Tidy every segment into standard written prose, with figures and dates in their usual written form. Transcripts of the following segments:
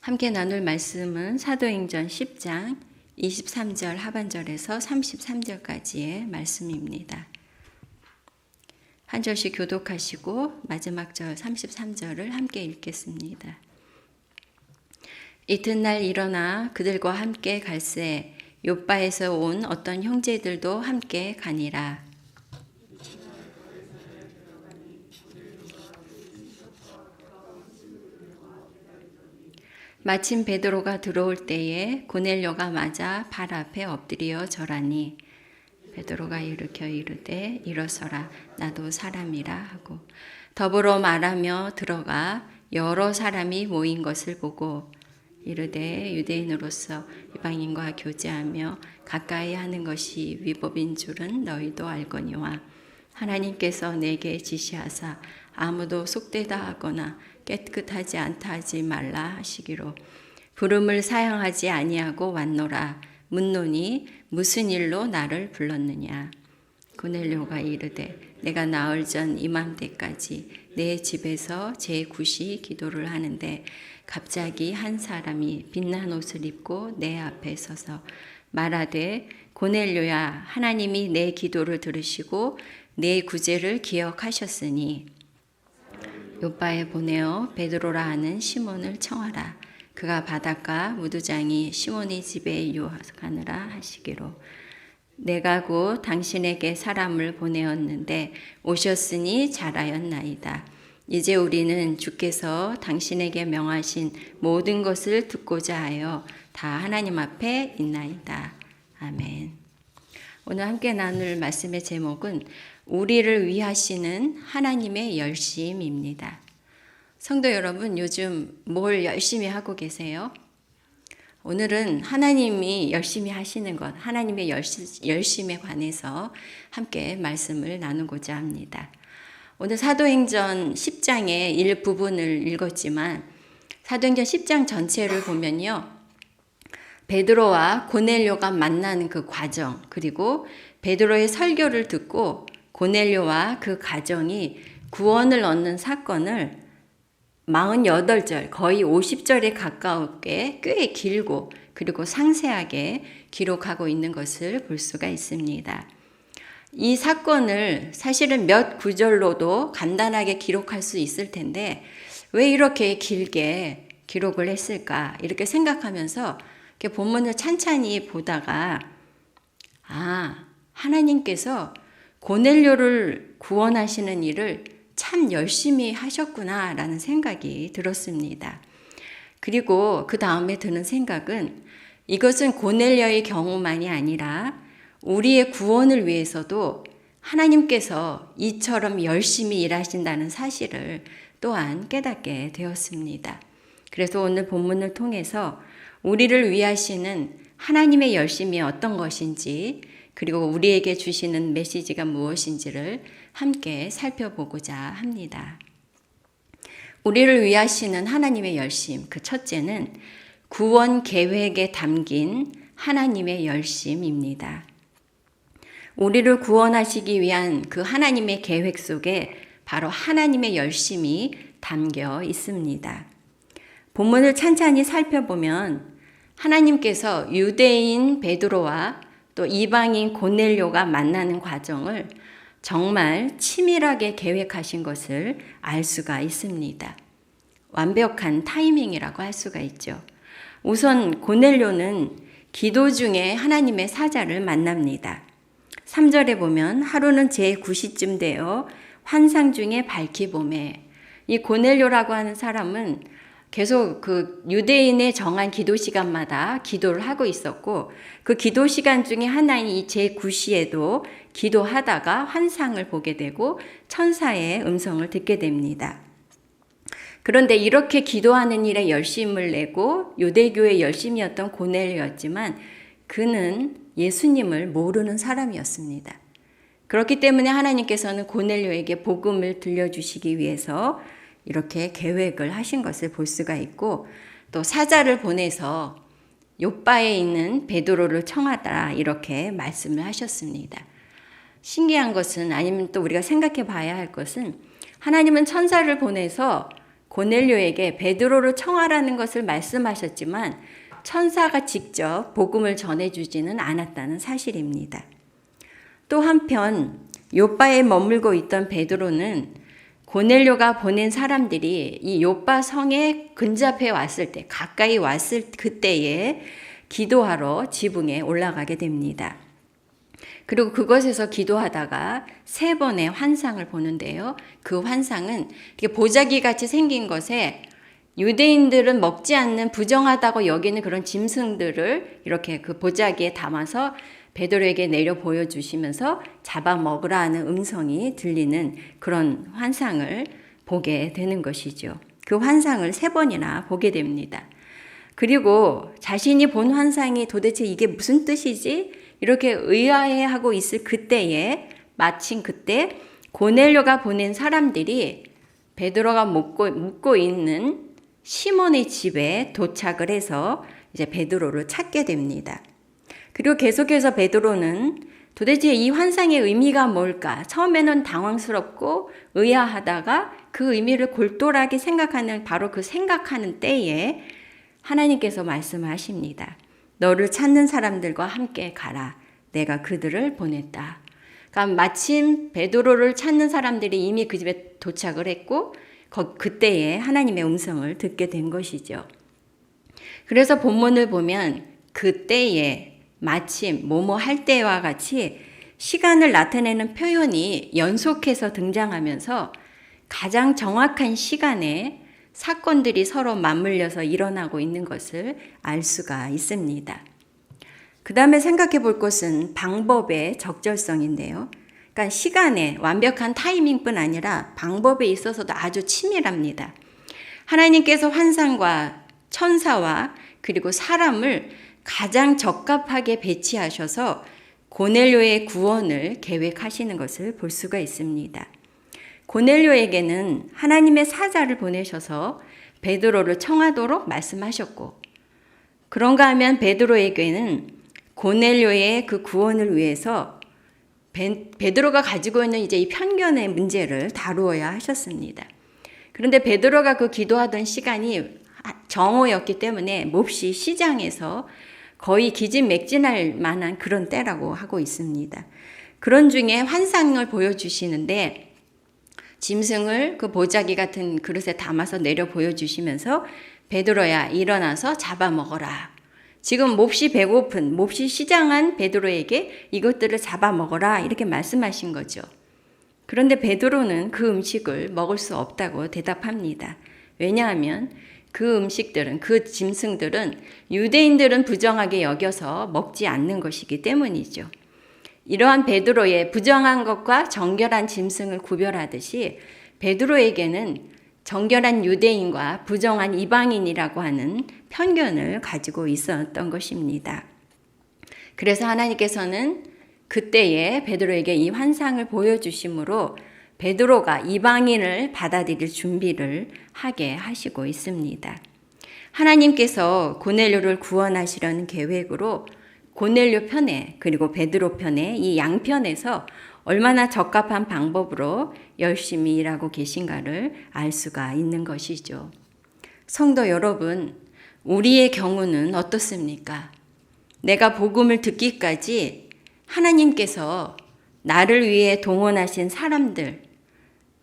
함께 나눌 말씀은 사도행전 10장 23절 하반절에서 33절까지의 말씀입니다. 한 절씩 교독하시고 마지막 절 33절을 함께 읽겠습니다. 이튿날 일어나 그들과 함께 갈새 욥바에서 온 어떤 형제들도 함께 가니라. 마침 베드로가 들어올 때에 고넬료가 맞아 발 앞에 엎드려 절하니 베드로가 일으켜 이르되 일어서라 나도 사람이라 하고 더불어 말하며 들어가 여러 사람이 모인 것을 보고 이르되 유대인으로서 이방인과 교제하며 가까이 하는 것이 위법인 줄은 너희도 알거니와 하나님께서 내게 지시하사 아무도 속되다 하거나 깨끗하지 않다 하지 말라 하시기로 부름을 사양하지 아니하고 왔노라. 묻노니 무슨 일로 나를 불렀느냐. 고넬료가 이르되 내가 나흘 전 이맘때까지 내 집에서 제9시 기도를 하는데 갑자기 한 사람이 빛난 옷을 입고 내 앞에 서서 말하되 고넬료야 하나님이 내 기도를 들으시고 내 구제를 기억하셨으니 욥바에 보내어 베드로라 하는 시몬을 청하라. 그가 바닷가 무두장이 시몬의 집에 유하가느라 하시기로 내가 곧 당신에게 사람을 보내었는데 오셨으니 잘하였나이다. 이제 우리는 주께서 당신에게 명하신 모든 것을 듣고자 하여 다 하나님 앞에 있나이다. 아멘. 오늘 함께 나눌 말씀의 제목은 우리를 위하시는 하나님의 열심입니다. 성도 여러분, 요즘 뭘 열심히 하고 계세요? 오늘은 하나님이 열심히 하시는 것, 하나님의 열심에 관해서 함께 말씀을 나누고자 합니다. 오늘 사도행전 10장의 일부분을 읽었지만 사도행전 10장 전체를 보면요. 베드로와 고넬료가 만나는 그 과정, 그리고 베드로의 설교를 듣고 고넬료와 그 가정이 구원을 얻는 사건을 48절, 거의 50절에 가까우게 꽤 길고 그리고 상세하게 기록하고 있는 것을 볼 수가 있습니다. 이 사건을 사실은 몇 구절로도 간단하게 기록할 수 있을 텐데 왜 이렇게 길게 기록을 했을까 이렇게 생각하면서 이렇게 본문을 찬찬히 보다가 하나님께서 고넬료를 구원하시는 일을 참 열심히 하셨구나라는 생각이 들었습니다. 그리고 그 다음에 드는 생각은 이것은 고넬료의 경우만이 아니라 우리의 구원을 위해서도 하나님께서 이처럼 열심히 일하신다는 사실을 또한 깨닫게 되었습니다. 그래서 오늘 본문을 통해서 우리를 위하시는 하나님의 열심이 어떤 것인지 그리고 우리에게 주시는 메시지가 무엇인지를 함께 살펴보고자 합니다. 우리를 위하시는 하나님의 열심, 그 첫째는 구원 계획에 담긴 하나님의 열심입니다. 우리를 구원하시기 위한 그 하나님의 계획 속에 바로 하나님의 열심이 담겨 있습니다. 본문을 찬찬히 살펴보면 하나님께서 유대인 베드로와 또 이방인 고넬료가 만나는 과정을 정말 치밀하게 계획하신 것을 알 수가 있습니다. 완벽한 타이밍이라고 할 수가 있죠. 우선 고넬료는 기도 중에 하나님의 사자를 만납니다. 3절에 보면 하루는 제9시쯤 되어 환상 중에 밝히 보매 이 고넬료라고 하는 사람은 계속 그 유대인의 정한 기도 시간마다 기도를 하고 있었고 그 기도 시간 중에 하나인 이 제9시에도 기도하다가 환상을 보게 되고 천사의 음성을 듣게 됩니다. 그런데 이렇게 기도하는 일에 열심을 내고 유대교의 열심이었던 고넬료였지만 그는 예수님을 모르는 사람이었습니다. 그렇기 때문에 하나님께서는 고넬료에게 복음을 들려주시기 위해서 이렇게 계획을 하신 것을 볼 수가 있고 또 사자를 보내서 욥바에 있는 베드로를 청하라 이렇게 말씀을 하셨습니다. 신기한 것은 아니면 또 우리가 생각해 봐야 할 것은 하나님은 천사를 보내서 고넬료에게 베드로를 청하라는 것을 말씀하셨지만 천사가 직접 복음을 전해주지는 않았다는 사실입니다. 또 한편 요빠에 머물고 있던 베드로는 고넬료가 보낸 사람들이 이 요빠 성에 근접해 왔을 때, 가까이 왔을 그때에 기도하러 지붕에 올라가게 됩니다. 그리고 그것에서 기도하다가 3번의 환상을 보는데요. 그 환상은 보자기 같이 생긴 것에 유대인들은 먹지 않는 부정하다고 여기는 그런 짐승들을 이렇게 그 보자기에 담아서 베드로에게 내려 보여주시면서 잡아먹으라 하는 음성이 들리는 그런 환상을 보게 되는 것이죠. 그 환상을 3번이나 보게 됩니다. 그리고 자신이 본 환상이 도대체 이게 무슨 뜻이지? 이렇게 의아해하고 있을 그때에 마침 그때 고넬료가 보낸 사람들이 베드로가 묵고 있는 시몬의 집에 도착을 해서 이제 베드로를 찾게 됩니다. 그리고 계속해서 베드로는 도대체 이 환상의 의미가 뭘까? 처음에는 당황스럽고 의아하다가 그 의미를 골똘하게 생각하는 바로 그 생각하는 때에 하나님께서 말씀하십니다. 너를 찾는 사람들과 함께 가라. 내가 그들을 보냈다. 그러니까 마침 베드로를 찾는 사람들이 이미 그 집에 도착을 했고 그때에 하나님의 음성을 듣게 된 것이죠. 그래서 본문을 보면 그때에 마침 뭐뭐 할 때와 같이 시간을 나타내는 표현이 연속해서 등장하면서 가장 정확한 시간에 사건들이 서로 맞물려서 일어나고 있는 것을 알 수가 있습니다. 그 다음에 생각해 볼 것은 방법의 적절성인데요. 그러니까 시간에 완벽한 타이밍뿐 아니라 방법에 있어서도 아주 치밀합니다. 하나님께서 환상과 천사와 그리고 사람을 가장 적합하게 배치하셔서 고넬료의 구원을 계획하시는 것을 볼 수가 있습니다. 고넬료에게는 하나님의 사자를 보내셔서 베드로를 청하도록 말씀하셨고, 그런가 하면 베드로에게는 고넬료의 그 구원을 위해서 베드로가 가지고 있는 이제 이 편견의 문제를 다루어야 하셨습니다. 그런데 베드로가 그 기도하던 시간이 정오였기 때문에 몹시 시장에서 거의 기진맥진할 만한 그런 때라고 하고 있습니다. 그런 중에 환상을 보여주시는데 짐승을 그 보자기 같은 그릇에 담아서 내려 보여주시면서 베드로야 일어나서 잡아먹어라. 지금 몹시 배고픈, 몹시 시장한 베드로에게 이것들을 잡아먹어라 이렇게 말씀하신 거죠. 그런데 베드로는 그 음식을 먹을 수 없다고 대답합니다. 왜냐하면 그 음식들은, 그 짐승들은 유대인들은 부정하게 여겨서 먹지 않는 것이기 때문이죠. 이러한 베드로의 부정한 것과 정결한 짐승을 구별하듯이 베드로에게는 정결한 유대인과 부정한 이방인이라고 하는 편견을 가지고 있었던 것입니다. 그래서 하나님께서는 그때에 베드로에게 이 환상을 보여주심으로 베드로가 이방인을 받아들일 준비를 하게 하시고 있습니다. 하나님께서 고넬료를 구원하시려는 계획으로 고넬료 편에 그리고 베드로 편에 이 양편에서 얼마나 적합한 방법으로 열심히 일하고 계신가를 알 수가 있는 것이죠. 성도 여러분, 우리의 경우는 어떻습니까? 내가 복음을 듣기까지 하나님께서 나를 위해 동원하신 사람들,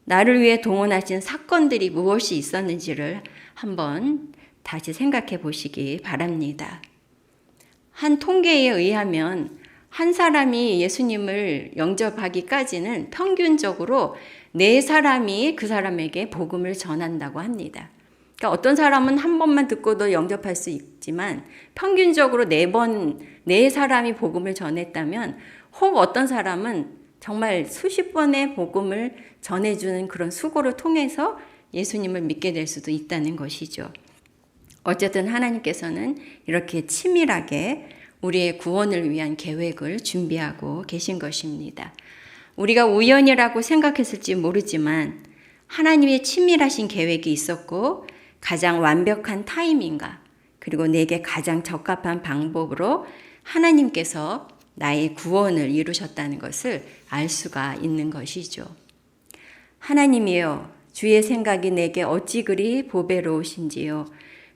나를 위해 동원하신 사건들이 무엇이 있었는지를 한번 다시 생각해 보시기 바랍니다. 한 통계에 의하면 한 사람이 예수님을 영접하기까지는 평균적으로 4사람이 그 사람에게 복음을 전한다고 합니다. 그러니까 어떤 사람은 한 번만 듣고도 영접할 수 있지만 평균적으로 4사람이 복음을 전했다면 혹 어떤 사람은 정말 수십 번의 복음을 전해주는 그런 수고를 통해서 예수님을 믿게 될 수도 있다는 것이죠. 어쨌든 하나님께서는 이렇게 치밀하게 우리의 구원을 위한 계획을 준비하고 계신 것입니다. 우리가 우연이라고 생각했을지 모르지만 하나님의 치밀하신 계획이 있었고 가장 완벽한 타이밍과 그리고 내게 가장 적합한 방법으로 하나님께서 나의 구원을 이루셨다는 것을 알 수가 있는 것이죠. 하나님이여, 주의 생각이 내게 어찌 그리 보배로우신지요.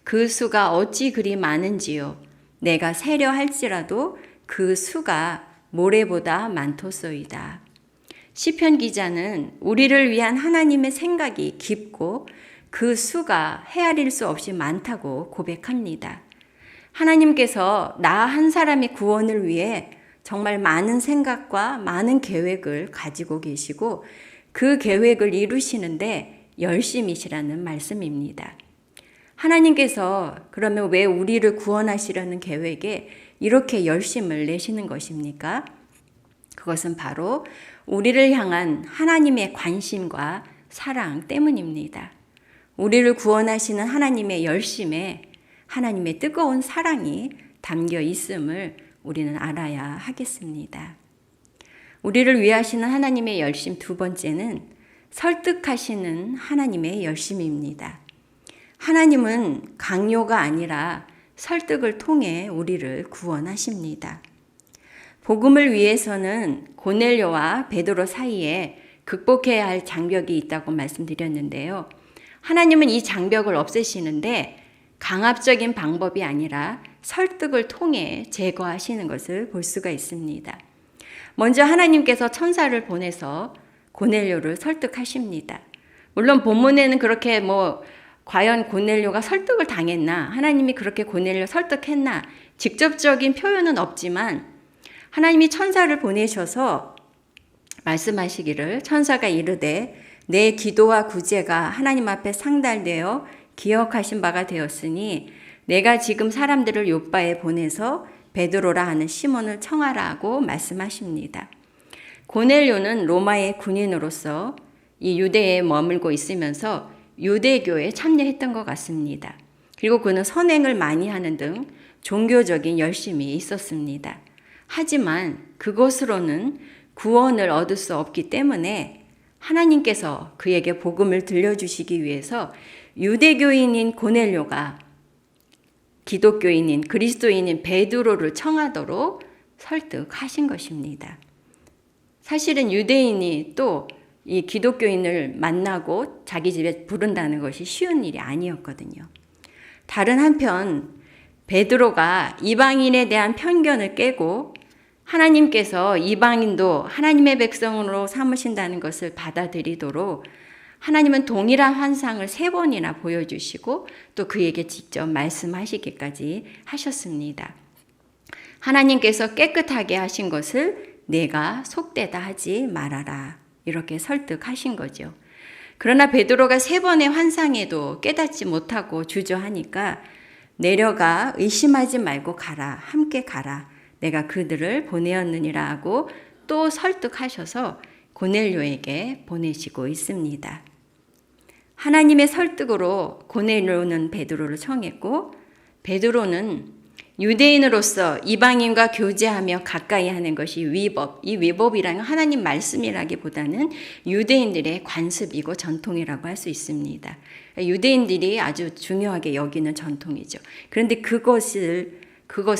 그 수가 어찌 그리 많은지요. 내가 세려 할지라도 그 수가 모래보다 많도소이다. 시편 기자는 우리를 위한 하나님의 생각이 깊고 그 수가 헤아릴 수 없이 많다고 고백합니다. 하나님께서 나 한 사람의 구원을 위해 정말 많은 생각과 많은 계획을 가지고 계시고 그 계획을 이루시는데 열심이시라는 말씀입니다. 하나님께서 그러면 왜 우리를 구원하시려는 계획에 이렇게 열심을 내시는 것입니까? 그것은 바로 우리를 향한 하나님의 관심과 사랑 때문입니다. 우리를 구원하시는 하나님의 열심에 하나님의 뜨거운 사랑이 담겨 있음을 우리는 알아야 하겠습니다. 우리를 위하시는 하나님의 열심 두 번째는 설득하시는 하나님의 열심입니다. 하나님은 강요가 아니라 설득을 통해 우리를 구원하십니다. 복음을 위해서는 고넬료와 베드로 사이에 극복해야 할 장벽이 있다고 말씀드렸는데요. 하나님은 이 장벽을 없애시는데 강압적인 방법이 아니라 설득을 통해 제거하시는 것을 볼 수가 있습니다. 먼저 하나님께서 천사를 보내서 고넬료를 설득하십니다. 물론 본문에는 그렇게 과연 고넬료가 설득을 당했나, 하나님이 그렇게 고넬료 설득했나 직접적인 표현은 없지만 하나님이 천사를 보내셔서 말씀하시기를 천사가 이르되 내 기도와 구제가 하나님 앞에 상달되어 기억하신 바가 되었으니 내가 지금 사람들을 요바에 보내서 베드로라 하는 시몬을 청하라고 말씀하십니다. 고넬료는 로마의 군인으로서 이 유대에 머물고 있으면서 유대교에 참여했던 것 같습니다. 그리고 그는 선행을 많이 하는 등 종교적인 열심이 있었습니다. 하지만 그것으로는 구원을 얻을 수 없기 때문에 하나님께서 그에게 복음을 들려주시기 위해서 유대교인인 고넬료가 기독교인인 그리스도인인 베드로를 청하도록 설득하신 것입니다. 사실은 유대인이 또 이 기독교인을 만나고 자기 집에 부른다는 것이 쉬운 일이 아니었거든요. 다른 한편 베드로가 이방인에 대한 편견을 깨고 하나님께서 이방인도 하나님의 백성으로 삼으신다는 것을 받아들이도록 하나님은 동일한 환상을 3번이나 보여주시고 또 그에게 직접 말씀하시기까지 하셨습니다. 하나님께서 깨끗하게 하신 것을 내가 속되다 하지 말아라. 이렇게 설득하신 거죠. 그러나 베드로가 3번의 환상에도 깨닫지 못하고 주저하니까 내려가 의심하지 말고 가라. 함께 가라. 내가 그들을 보내었느니라 하고 또 설득하셔서 고넬료에게 보내시고 있습니다. 하나님의 설득으로 고넬료는 베드로를 청했고 베드로는 유대인으로서 이방인과 교제하며 가까이 하는 것이 위법, 이 위법이라는 하나님 말씀이라기보다는 유대인들의 관습이고 전통이라고 할 수 있습니다. 유대인들이 아주 중요하게 여기는 전통이죠. 그런데 그것을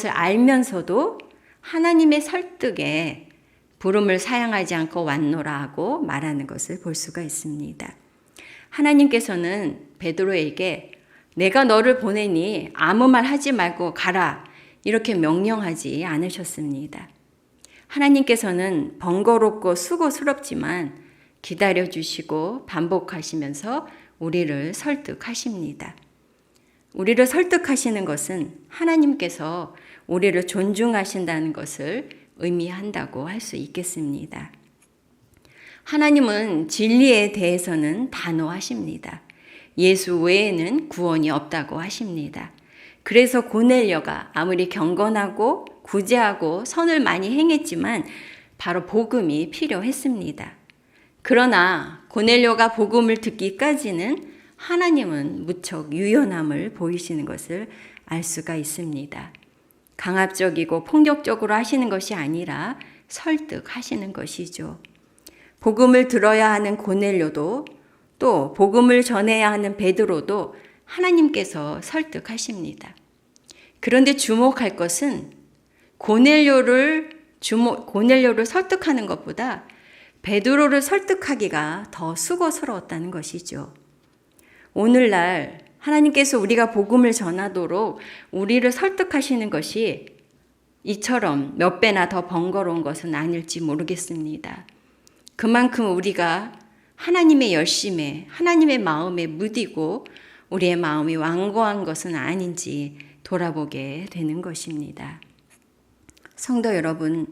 알면서도 하나님의 설득에 부름을 사양하지 않고 왔노라 하고 말하는 것을 볼 수가 있습니다. 하나님께서는 베드로에게 내가 너를 보내니 아무 말 하지 말고 가라 이렇게 명령하지 않으셨습니다. 하나님께서는 번거롭고 수고스럽지만 기다려주시고 반복하시면서 우리를 설득하십니다. 우리를 설득하시는 것은 하나님께서 우리를 존중하신다는 것을 의미한다고 할 수 있겠습니다. 하나님은 진리에 대해서는 단호하십니다. 예수 외에는 구원이 없다고 하십니다. 그래서 고넬료가 아무리 경건하고 구제하고 선을 많이 행했지만 바로 복음이 필요했습니다. 그러나 고넬료가 복음을 듣기까지는 하나님은 무척 유연함을 보이시는 것을 알 수가 있습니다. 강압적이고 폭력적으로 하시는 것이 아니라 설득하시는 것이죠. 복음을 들어야 하는 고넬료도 또 복음을 전해야 하는 베드로도 하나님께서 설득하십니다. 그런데 주목할 것은 고넬료를 설득하는 것보다 베드로를 설득하기가 더 수고스러웠다는 것이죠. 오늘날 하나님께서 우리가 복음을 전하도록 우리를 설득하시는 것이 이처럼 몇 배나 더 번거로운 것은 아닐지 모르겠습니다. 그만큼 우리가 하나님의 열심에, 하나님의 마음에 무디고 우리의 마음이 완고한 것은 아닌지 돌아보게 되는 것입니다. 성도 여러분,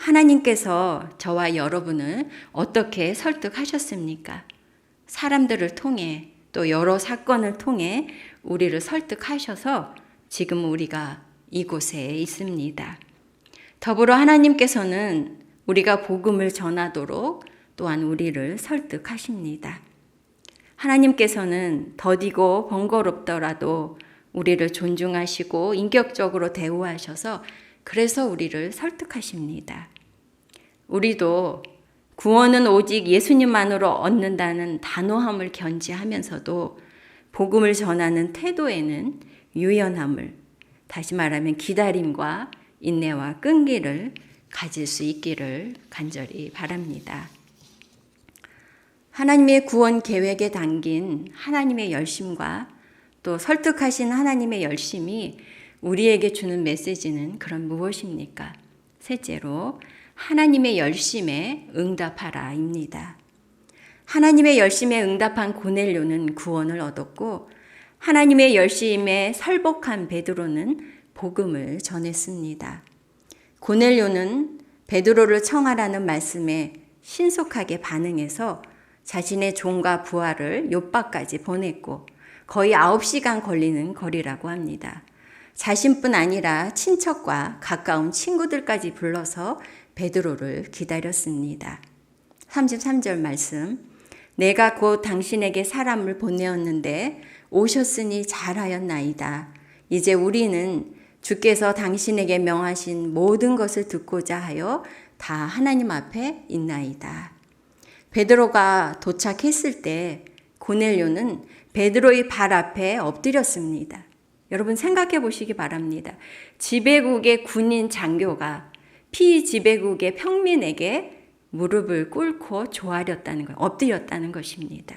하나님께서 저와 여러분을 어떻게 설득하셨습니까? 사람들을 통해 또 여러 사건을 통해 우리를 설득하셔서 지금 우리가 이곳에 있습니다. 더불어 하나님께서는 우리가 복음을 전하도록 또한 우리를 설득하십니다. 하나님께서는 더디고 번거롭더라도 우리를 존중하시고 인격적으로 대우하셔서 그래서 우리를 설득하십니다. 우리도 구원은 오직 예수님만으로 얻는다는 단호함을 견지하면서도 복음을 전하는 태도에는 유연함을, 다시 말하면 기다림과 인내와 끈기를 가질 수 있기를 간절히 바랍니다. 하나님의 구원 계획에 담긴 하나님의 열심과 또 설득하신 하나님의 열심이 우리에게 주는 메시지는 그럼 무엇입니까? 셋째로 하나님의 열심에 응답하라입니다. 하나님의 열심에 응답한 고넬료는 구원을 얻었고 하나님의 열심에 설복한 베드로는 복음을 전했습니다. 고넬료는 베드로를 청하라는 말씀에 신속하게 반응해서 자신의 종과 부하를 욥바까지 보냈고 거의 9시간 걸리는 거리라고 합니다. 자신뿐 아니라 친척과 가까운 친구들까지 불러서 베드로를 기다렸습니다. 33절 말씀, 내가 곧 당신에게 사람을 보내었는데 오셨으니 잘하였나이다. 이제 우리는 주께서 당신에게 명하신 모든 것을 듣고자 하여 다 하나님 앞에 있나이다. 베드로가 도착했을 때 고넬료는 베드로의 발 앞에 엎드렸습니다. 여러분 생각해 보시기 바랍니다. 지배국의 군인 장교가 피지배국의 평민에게 무릎을 꿇고 조아렸다는 것, 엎드렸다는 것입니다.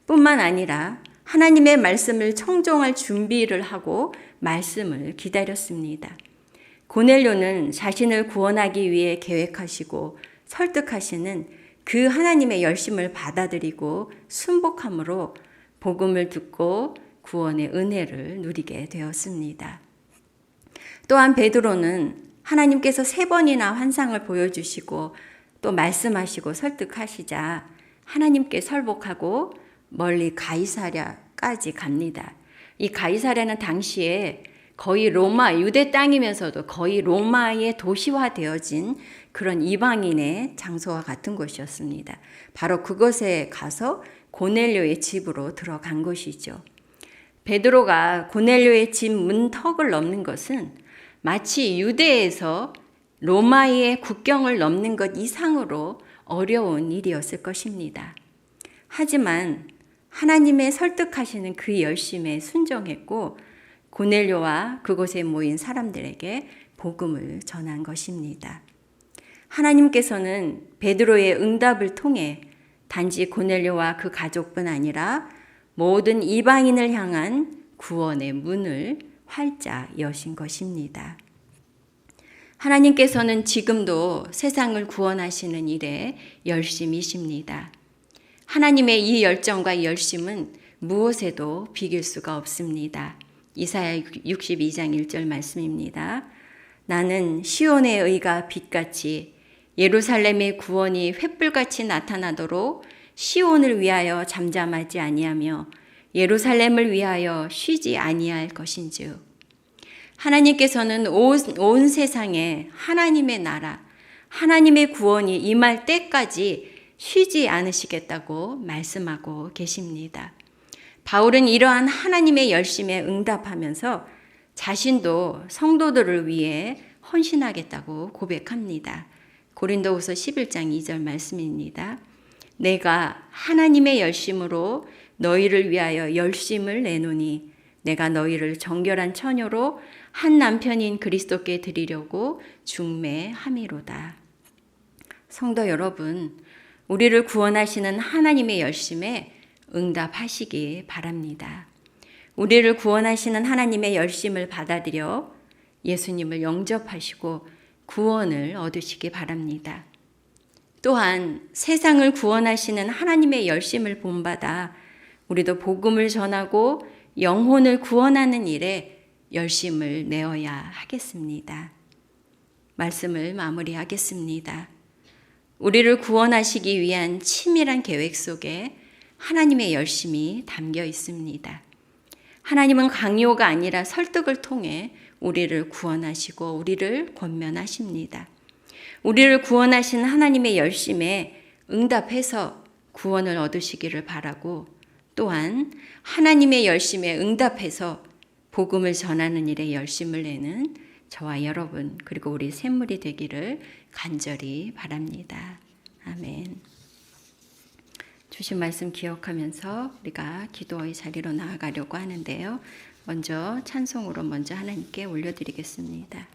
뿐만 아니라 하나님의 말씀을 청종할 준비를 하고 말씀을 기다렸습니다. 고넬료는 자신을 구원하기 위해 계획하시고 설득하시는 그 하나님의 열심을 받아들이고 순복함으로 복음을 듣고 구원의 은혜를 누리게 되었습니다. 또한 베드로는 하나님께서 3번이나 환상을 보여주시고 또 말씀하시고 설득하시자 하나님께 설복하고 멀리 가이사랴까지 갑니다. 이 가이사랴는 당시에 거의 로마, 유대 땅이면서도 거의 로마의 도시화되어진 그런 이방인의 장소와 같은 곳이었습니다. 바로 그곳에 가서 고넬료의 집으로 들어간 것이죠. 베드로가 고넬료의 집 문턱을 넘는 것은 마치 유대에서 로마의 국경을 넘는 것 이상으로 어려운 일이었을 것입니다. 하지만 하나님의 설득하시는 그 열심에 순종했고 고넬료와 그곳에 모인 사람들에게 복음을 전한 것입니다. 하나님께서는 베드로의 응답을 통해 단지 고넬료와 그 가족뿐 아니라 모든 이방인을 향한 구원의 문을 활짝 여신 것입니다. 하나님께서는 지금도 세상을 구원하시는 일에 열심이십니다. 하나님의 이 열정과 열심은 무엇에도 비길 수가 없습니다. 이사야 62장 1절 말씀입니다. 나는 시온의 의가 빛같이 예루살렘의 구원이 횃불같이 나타나도록 시온을 위하여 잠잠하지 아니하며 예루살렘을 위하여 쉬지 아니할 것인즉 하나님께서는 온 세상에 하나님의 나라, 하나님의 구원이 임할 때까지 쉬지 않으시겠다고 말씀하고 계십니다. 바울은 이러한 하나님의 열심에 응답하면서 자신도 성도들을 위해 헌신하겠다고 고백합니다. 고린도후서 11장 2절 말씀입니다. 내가 하나님의 열심으로 너희를 위하여 열심을 내노니 내가 너희를 정결한 처녀로 한 남편인 그리스도께 드리려고 중매함이로다. 성도 여러분, 우리를 구원하시는 하나님의 열심에 응답하시기 바랍니다. 우리를 구원하시는 하나님의 열심을 받아들여 예수님을 영접하시고 구원을 얻으시기 바랍니다. 또한 세상을 구원하시는 하나님의 열심을 본받아 우리도 복음을 전하고 영혼을 구원하는 일에 열심을 내어야 하겠습니다. 말씀을 마무리하겠습니다. 우리를 구원하시기 위한 치밀한 계획 속에 하나님의 열심이 담겨 있습니다. 하나님은 강요가 아니라 설득을 통해 우리를 구원하시고 우리를 권면하십니다. 우리를 구원하신 하나님의 열심에 응답해서 구원을 얻으시기를 바라고 또한 하나님의 열심에 응답해서 복음을 전하는 일에 열심을 내는 저와 여러분 그리고 우리 샘물이 되기를 간절히 바랍니다. 아멘. 주신 말씀 기억하면서 우리가 기도의 자리로 나아가려고 하는데요. 먼저 찬송으로 먼저 하나님께 올려드리겠습니다.